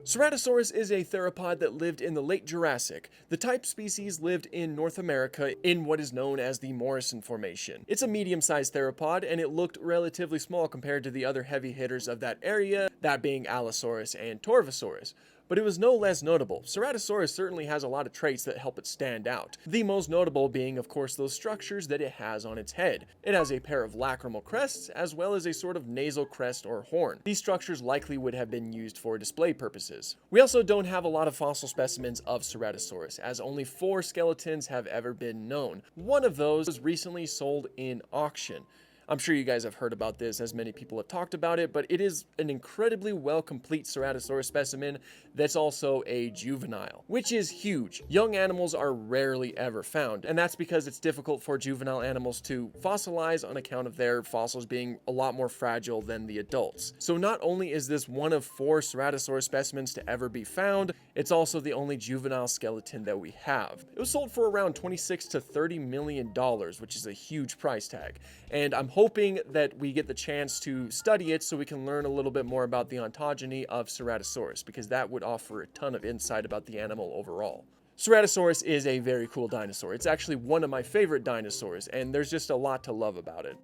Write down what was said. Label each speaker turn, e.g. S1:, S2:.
S1: Ceratosaurus is a theropod that lived in the late Jurassic. The type species lived in North America in what is known as the Morrison Formation. It's a medium-sized theropod, and it looked relatively small compared to the other heavy hitters of that area, that being Allosaurus and Torvosaurus. But it was no less notable. Ceratosaurus certainly has a lot of traits that help it stand out. The most notable being, of course, those structures that it has on its head. It has a pair of lacrimal crests, as well as a sort of nasal crest or horn. These structures likely would have been used for display purposes. We also don't have a lot of fossil specimens of Ceratosaurus, as only 4 skeletons have ever been known. One of those was recently sold in auction. I'm sure you guys have heard about this, as many people have talked about it, but it is an incredibly well-complete Ceratosaurus specimen that's also a juvenile, which is huge. Young animals are rarely ever found, and that's because it's difficult for juvenile animals to fossilize on account of their fossils being a lot more fragile than the adults. So not only is this one of 4 Ceratosaurus specimens to ever be found, it's also the only juvenile skeleton that we have. It was sold for around $26 to $30 million, which is a huge price tag, and I'm hoping that we get the chance to study it so we can learn a little bit more about the ontogeny of Ceratosaurus, because that would offer a ton of insight about the animal overall. Ceratosaurus is a very cool dinosaur. It's actually one of my favorite dinosaurs, and there's just a lot to love about it.